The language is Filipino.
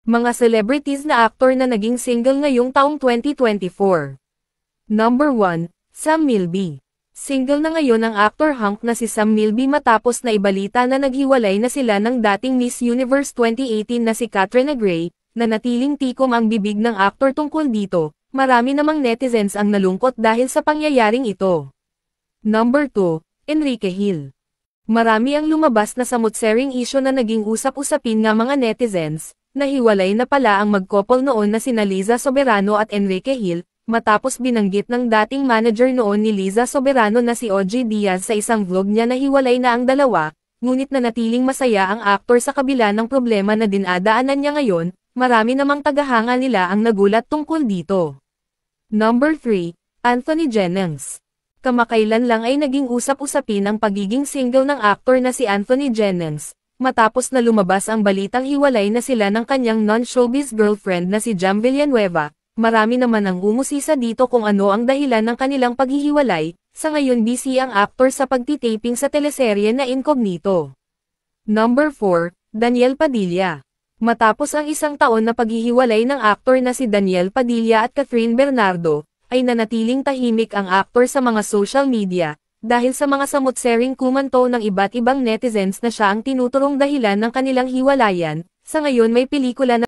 Mga celebrities na aktor na naging single ngayong taong 2024. Number 1, Sam Milby. Single na ngayon ang actor hunk na si Sam Milby matapos na ibalita na naghiwalay na sila ng dating Miss Universe 2018 na si Katrina Gray, na natiling tikom ang bibig ng aktor tungkol dito. Marami namang netizens ang nalungkot dahil sa pangyayaring ito. Number 2, Enrique Hill. Marami ang lumabas na samut-saring issue na naging usap-usapin nga mga netizens, na hiwalay na pala ang mag-couple noon na sina Liza Soberano at Enrique Hill, matapos binanggit ng dating manager noon ni Liza Soberano na si OG Diaz sa isang vlog niya na hiwalay na ang dalawa, ngunit nanatiling masaya ang aktor sa kabila ng problema na dinadaanan niya ngayon. Marami namang tagahanga nila ang nagulat tungkol dito. Number 3, Anthony Jennings. Kamakailan lang ay naging usap-usapin ang pagiging single ng aktor na si Anthony Jennings, matapos na lumabas ang balitang hiwalay na sila ng kanyang non-showbiz girlfriend na si Jam Villanueva. Marami naman ang umusisa dito kung ano ang dahilan ng kanilang paghihiwalay. Sa ngayon busy ang aktor sa pagtitaping sa teleserye na Incognito. Number 4, Daniel Padilla. Matapos ang isang taon na paghihiwalay ng aktor na si Daniel Padilla at Catherine Bernardo, ay nanatiling tahimik ang aktor sa mga social media, dahil sa mga samut-saring kumanto ng iba't ibang netizens na siya ang tinuturong dahilan ng kanilang hiwalayan. Sa ngayon may pelikula na